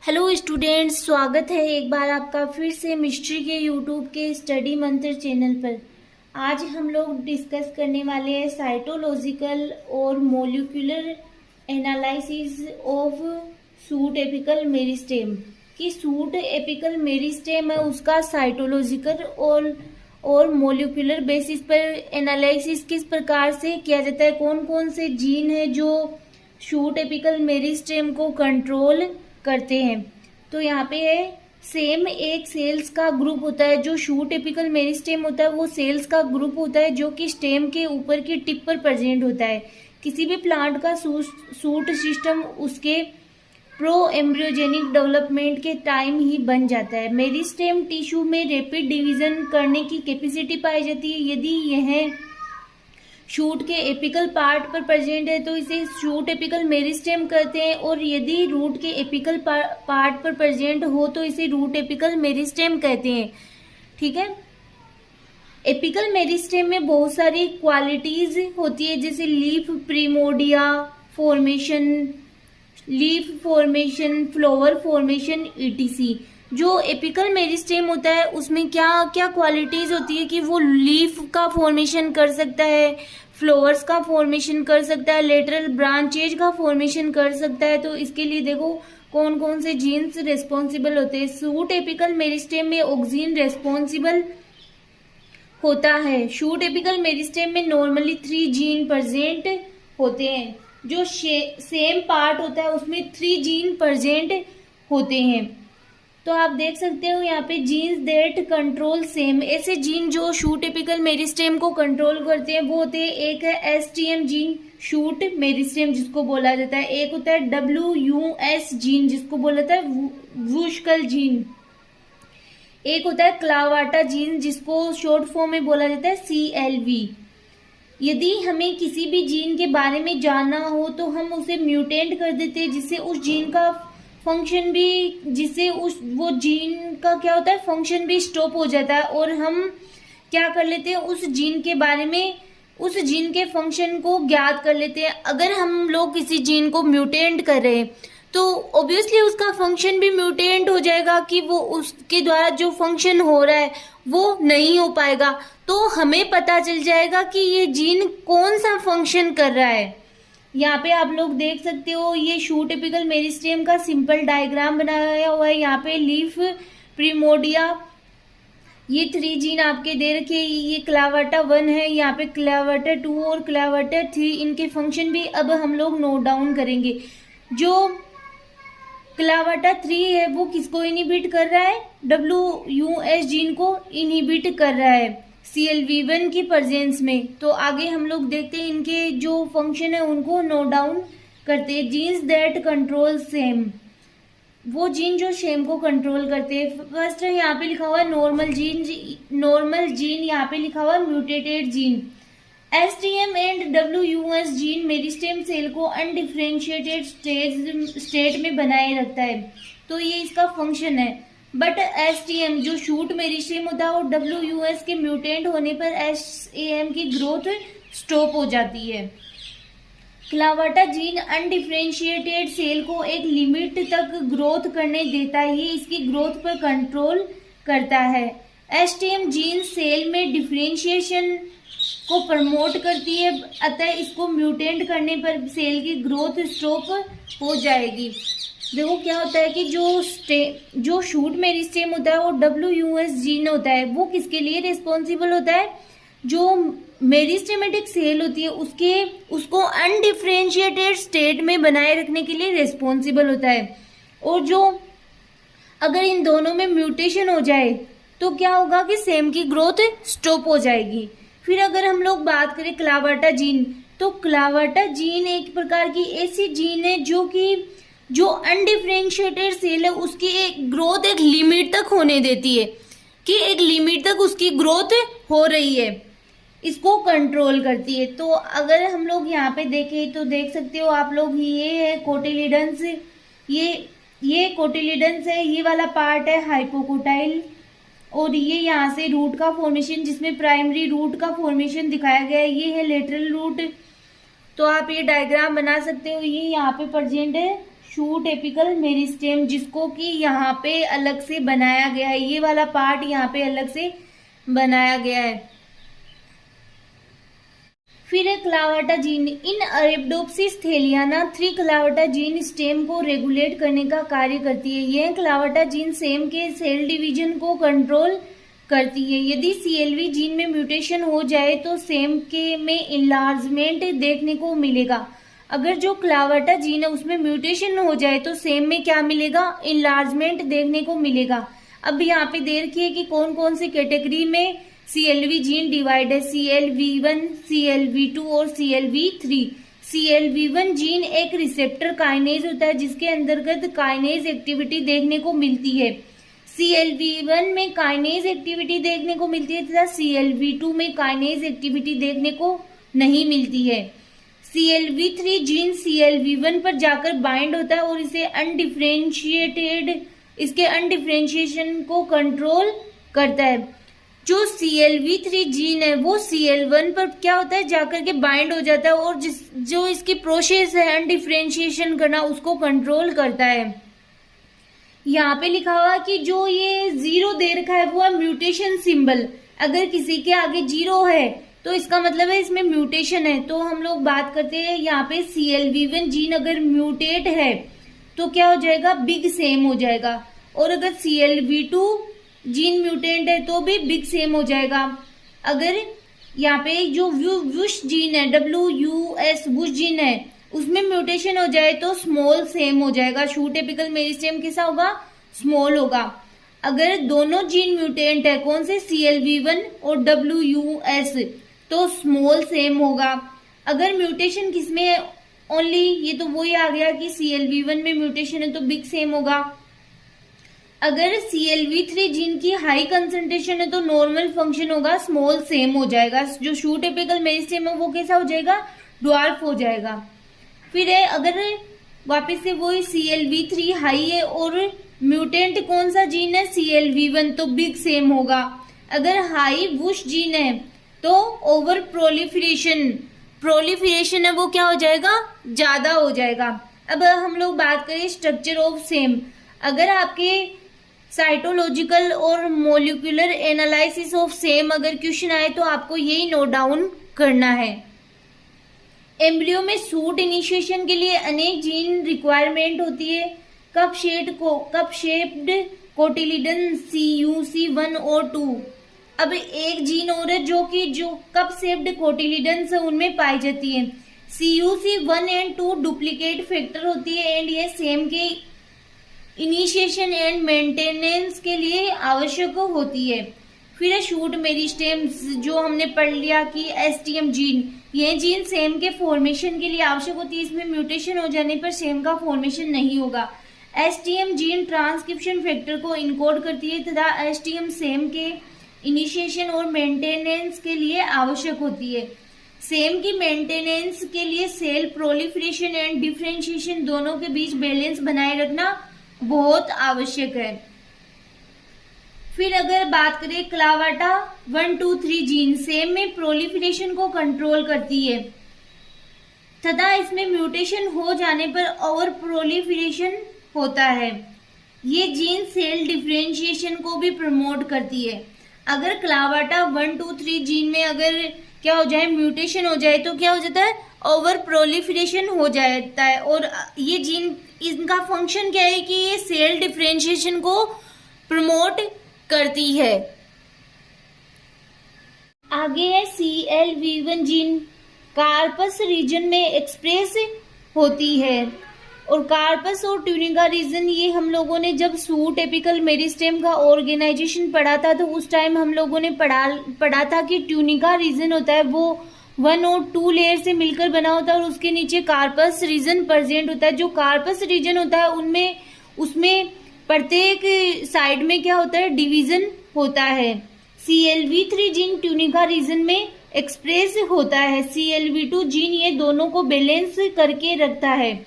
Hello students, स्वागत है एक बार आपका फिर से मिस्ट्री के यूट्यूब के स्टडी मंत्र चैनल पर। आज हम लोग डिस्कस करने वाले हैं साइटोलॉजिकल और molecular analysis of suit apical meristem. कि सूट एपिकल मेरिस्टेम है उसका साइटोलॉजिकल और मॉलिक्यूलर बेसिस पर एनालिसिस किस प्रकार से किया जाता है, कौन कौन से जीन है जो शूट एपिकल मेरिस्टेम को कंट्रोल करते हैं। तो यहाँ पे है सेम एक सेल्स का ग्रुप होता है। जो शूट एपिकल मेरिस्टेम होता है वो सेल्स का ग्रुप होता है जो कि स्टेम के ऊपर की टिप पर प्रेजेंट होता है। किसी भी प्लांट का सूट सिस्टम उसके प्रो एम्ब्रियोजेनिक डेवलपमेंट के टाइम ही बन जाता है। मेरिस्टेम टिश्यू में रैपिड डिवीजन करने की कैपेसिटी पाई जाती है। यदि यह शूट के एपिकल पार्ट पर प्रेजेंट है तो इसे शूट एपिकल मेरिस्टेम कहते हैं, और यदि रूट के एपिकल पार्ट पर प्रेजेंट हो तो इसे रूट एपिकल मेरिस्टेम कहते हैं। ठीक है। एपिकल मेरिस्टेम में बहुत सारी क्वालिटीज होती है, जैसे leaf primordia formation, leaf formation, flower formation ETC. जो एपिकल मेरिस्टेम होता है उसमें क्या क्या क्वालिटीज होती है कि वो लीफ का फॉर्मेशन कर सकता है, फ्लावर्स का फॉर्मेशन कर सकता है, लेटरल ब्रांचेज का फॉर्मेशन कर सकता है। तो इसके लिए देखो कौन कौन से जीन्स रेस्पॉन्सिबल होते हैं। शूट एपिकल मेरिस्टेम में ऑक्सिन रेस्पॉन्सिबल होता है। शूट एपिकल मेरिस्टेम में नॉर्मली 3 जीन प्रेजेंट होते हैं। जो सेम पार्ट होता है उसमें 3 जीन प्रेजेंट होते हैं। तो आप देख सकते हो यहाँ पे जीन्स दैट कंट्रोल सेम। ऐसे जीन जो शूट एपिकल मेरिस्टेम को कंट्रोल करते हैं वो होते हैं, एक है एसटीएम जीन शूट मेरिस्टेम जिसको बोला जाता है, एक होता है WUS जीन जिसको बोला जाता है वुशकल जीन, एक होता है क्लावाटा जीन जिसको शॉर्ट फॉर्म में बोला जाता है CLV। यदि हमें किसी भी जीन के बारे में जानना हो तो हम उसे म्यूटेंट कर देते हैं, जिससे उस जीन का फंक्शन भी, जिससे वो जीन का क्या होता है फंक्शन भी स्टॉप हो जाता है, और हम क्या कर लेते हैं उस जीन के बारे में, उस जीन के फंक्शन को ज्ञात कर लेते हैं। अगर हम लोग किसी जीन को म्यूटेंट कर रहे हैं तो ऑब्वियसली उसका फंक्शन भी म्यूटेंट हो जाएगा कि वो उसके द्वारा जो फंक्शन हो रहा है वो नहीं हो पाएगा। तो हमें पता चल जाएगा कि ये जीन कौन सा फंक्शन कर रहा है। यहाँ पे आप लोग देख सकते हो ये शूट एपिकल मेरिस्टेम का सिंपल डायग्राम बनाया हुआ है। यहाँ पे लीफ प्रिमोडिया, ये 3 जीन आपके दे रखे, ये क्लावाटा 1 है, यहाँ पे क्लावाटा 2 और क्लावाटा 3, इनके फंक्शन भी अब हम लोग नोट डाउन करेंगे। जो क्लावाटा 3 है वो किसको इनहिबिट कर रहा है, WUS जीन को इनहिबिट कर रहा है CLV1 की प्रेजेंस में। तो आगे हम लोग देखते हैं इनके जो फंक्शन है उनको नोट डाउन करते हैं। जीन्स दैट कंट्रोल सेम, वो जीन जो सेम को कंट्रोल करते हैं। फर्स्ट है यहाँ पे लिखा हुआ है नॉर्मल जीन, यहाँ पे लिखा हुआ है mutated gene. STM and WUS gene meristem cell को अनडिफरेंशिएटेड स्टेट में बनाए रखता है, तो ये इसका फंक्शन है। बट STM जो शूट मेरिस्टेम होता है और WUS के म्यूटेंट होने पर SAM की ग्रोथ स्टॉप हो जाती है। क्लावाटा जीन अनडिफरेंशिएटेड सेल को एक लिमिट तक ग्रोथ करने देता है, ये इसकी ग्रोथ पर कंट्रोल करता है। STM जीन सेल में डिफरेंशिएशन को प्रमोट करती है, अतः इसको म्यूटेंट करने पर सेल की ग्रोथ स्टॉप हो जाएगी। देखो क्या होता है कि जो शूट मेरिस्टेम होता है और WUS जीन होता है वो किसके लिए रिस्पॉन्सिबल होता है, जो मेरिस्टेमेटिक सेल होती है उसको अनडिफरेंशिएटेड स्टेट में बनाए रखने के लिए रिस्पॉन्सिबल होता है। और जो अगर इन दोनों में म्यूटेशन हो जाए तो क्या होगा कि सेम की ग्रोथ स्टॉप हो जाएगी। फिर अगर हम लोग बात करें क्लावाटा जीन, तो क्लावाटा जीन एक प्रकार की ऐसी जीन है जो अनडिफरेंशिएटेड सेल है उसकी एक ग्रोथ एक लिमिट तक होने देती है, कि एक लिमिट तक उसकी ग्रोथ हो रही है, इसको कंट्रोल करती है। तो अगर हम लोग यहाँ पे देखें तो देख सकते हो आप लोग, ये है कोटिलिडन्स, ये कोटिलिडन्स है, ये वाला पार्ट है हाइपोकोटाइल, और ये यहाँ से रूट का फॉर्मेशन जिसमें प्राइमरी रूट का फॉर्मेशन दिखाया गया है, ये है लेटरल रूट। तो आप ये डायग्राम बना सकते हो। ये यहाँ पे प्रेजेंट है शूट एपिकल मेरिस्टेम, जिसको कि यहाँ पे अलग से बनाया गया है, ये वाला पार्ट यहाँ पे अलग से बनाया गया है। फिर है क्लावाटा जीन। इन अरेबिडोप्सिस थेलियाना 3 क्लावाटा जीन स्टेम को रेगुलेट करने का कार्य करती है। यह क्लावाटा जीन सेम के सेल डिवीजन को कंट्रोल करती है। यदि CLV जीन में म्यूटेशन हो जाए तो सेम के में इनलार्जमेंट देखने को मिलेगा। अगर जो क्लावाटा जीन है उसमें म्यूटेशन हो जाए तो सेम में क्या मिलेगा, इनलार्जमेंट देखने को मिलेगा। अब यहाँ पे दे रखी है कि कौन कौन सी कैटेगरी में CLV जीन डिवाइड है, CLV1, CLV2 और CLV3। CLV1 जीन एक रिसेप्टर काइनेज होता है जिसके अंतर्गत काइनेज एक्टिविटी देखने को मिलती है। CLV1 में काइनेज एक्टिविटी देखने को मिलती है तथा CLV2 में काइनेज एक्टिविटी देखने को नहीं मिलती है। CLV3 जीन CLV1 पर जाकर बाइंड होता है और इसके अनडिफरेंशिएशन को कंट्रोल करता है। जो CLV3 जीन है वो CL1 पर क्या होता है, जाकर के बाइंड हो जाता है और जो इसकी प्रोसेस है अनडिफरेंशिएशन करना उसको कंट्रोल करता है। यहाँ पे लिखा हुआ कि जो ये 0 दे रखा है वो है म्यूटेशन सिंबल। अगर किसी के आगे 0 है तो इसका मतलब है इसमें म्यूटेशन है। तो हम लोग बात करते हैं यहाँ पे CLV1 जीन अगर म्यूटेट है तो क्या हो जाएगा, बिग सेम हो जाएगा। और अगर CLV2 जीन म्यूटेंट है तो भी बिग सेम हो जाएगा। अगर यहाँ पे जो वुश जीन है, WUS वुश जीन है, उसमें म्यूटेशन हो जाए तो स्मॉल सेम हो जाएगा। शूट एपिकल मेरिस्टेम कैसा होगा, स्मॉल होगा। अगर दोनों जीन म्यूटेंट है, कौन से, CLV1 और WUS, तो स्मॉल सेम होगा। अगर म्यूटेशन किसमें है, ओनली ये तो वही आ गया कि CLV1 में म्यूटेशन है तो बिग सेम होगा। अगर CLV3 जीन की हाई कंसंट्रेशन है तो नॉर्मल फंक्शन होगा, स्मॉल सेम हो जाएगा। जो शूट एपिकल मेरिस्टेम है वो कैसा हो जाएगा, ड्वार्फ हो जाएगा। फिर है अगर वापस से वही CLV3 हाई है और म्यूटेंट कौन सा जीन है, CLV1, तो बिग सेम होगा। अगर हाई वुश जीन है तो ओवर प्रोलिफरेशन है वो क्या हो जाएगा, ज्यादा हो जाएगा। अब हम लोग बात करें स्ट्रक्चर ऑफ सेम। अगर आपके साइटोलॉजिकल और मोलिकुलर एनालिसिस ऑफ सेम अगर क्वेश्चन आए तो आपको यही नोट डाउन करना है। एम्ब्रियो में सूट इनिशिएशन के लिए अनेक जीन रिक्वायरमेंट होती है। कप शेप्ड कोटिलिडन CUC1 और 2। अब एक जीन और है जो कप शेप्ड कोटिलिडन से उनमें पाई जाती है। CUC1 एंड 2 डुप्लीकेट फैक्टर होती है एंड ये सेम के इनिशिएशन एंड मेंटेनेंस के लिए आवश्यक होती है। फिर है शूट मेरिस्टेम, जो हमने पढ़ लिया कि STM जीन, यह जीन सेम के फॉर्मेशन के लिए आवश्यक होती है। इसमें म्यूटेशन हो जाने पर सेम का फॉर्मेशन नहीं होगा। STM जीन ट्रांसक्रिप्शन फैक्टर को इनकोड करती है तथा STM सेम के इनिशिएशन और मेंटेनेंस के लिए आवश्यक होती है। सेम की मेंटेनेंस के लिए सेल प्रोलिफरेशन एंड डिफरेंशिएशन दोनों के बीच बैलेंस बनाए रखना बहुत आवश्यक है। फिर अगर बात करें क्लावाटा 1, 2, 3 जीन, सेम में प्रोलिफरेशन को कंट्रोल करती है तथा इसमें म्यूटेशन हो जाने पर ओवर प्रोलिफरेशन होता है। ये जीन सेल डिफरेंशिएशन को भी प्रमोट करती है। अगर क्लावाटा 1, 2, 3 जीन में अगर क्या हो जाए, म्यूटेशन हो जाए तो क्या हो जाता है, ओवर प्रोलिफरेशन हो जाता है। और ये जीन, इनका फंक्शन क्या है कि ये सेल डिफरेंशिएशन को प्रमोट करती है। आगे है CLV1 जीन, कार्पस रीजन में एक्सप्रेस होती है। और कार्पस और ट्यूनिका रीजन, ये हम लोगों ने जब सूट एपिकल मेरिस्टेम का ऑर्गेनाइजेशन पढ़ा था तो उस टाइम हम लोगों ने पढ़ा था कि ट्यूनिका रीजन होता है वो 1 और 2 लेयर से मिलकर बना होता है और उसके नीचे कार्पस रीजन प्रेजेंट होता है। जो कार्पस रीजन होता है उसमें प्रत्येक साइड में क्या होता है, डिवीजन होता है। CLV3 जीन ट्यूनिका रीजन में एक्सप्रेस होता है। CLV2 जीन ये दोनों को बैलेंस करके रखता है।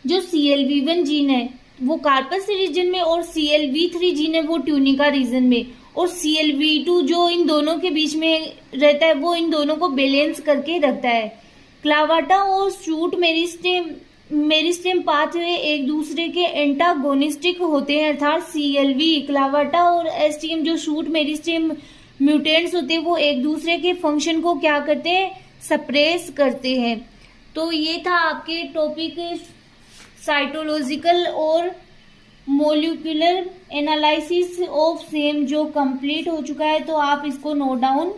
जो CLV1 जीन है वो कार्पस रीजन में और CLV3 जीन है वो ट्यूनिका रीजन में, और CLV2 जो इन दोनों के बीच में रहता है वो इन दोनों को बैलेंस करके रखता है। क्लावाटा और शूट मेरिस्टेम मेरिस्टेम पाथवे एक दूसरे के एंटागोनिस्टिक होते हैं, अर्थात CLV क्लावाटा और STM जो शूट मेरिस्टेम म्यूटेंट्स होते हैं वो एक दूसरे के फंक्शन को क्या करते हैं, सप्रेस करते हैं। तो ये था आपके टॉपिक साइटोलॉजिकल और मोलिकुलर एनालिसिस ऑफ सेम जो कंप्लीट हो चुका है, तो आप इसको नोट डाउन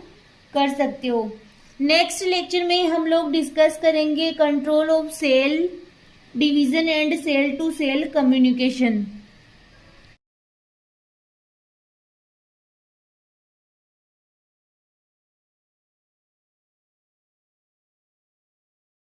कर सकते हो। नेक्स्ट लेक्चर में हम लोग डिस्कस करेंगे control of cell division and cell to cell communication.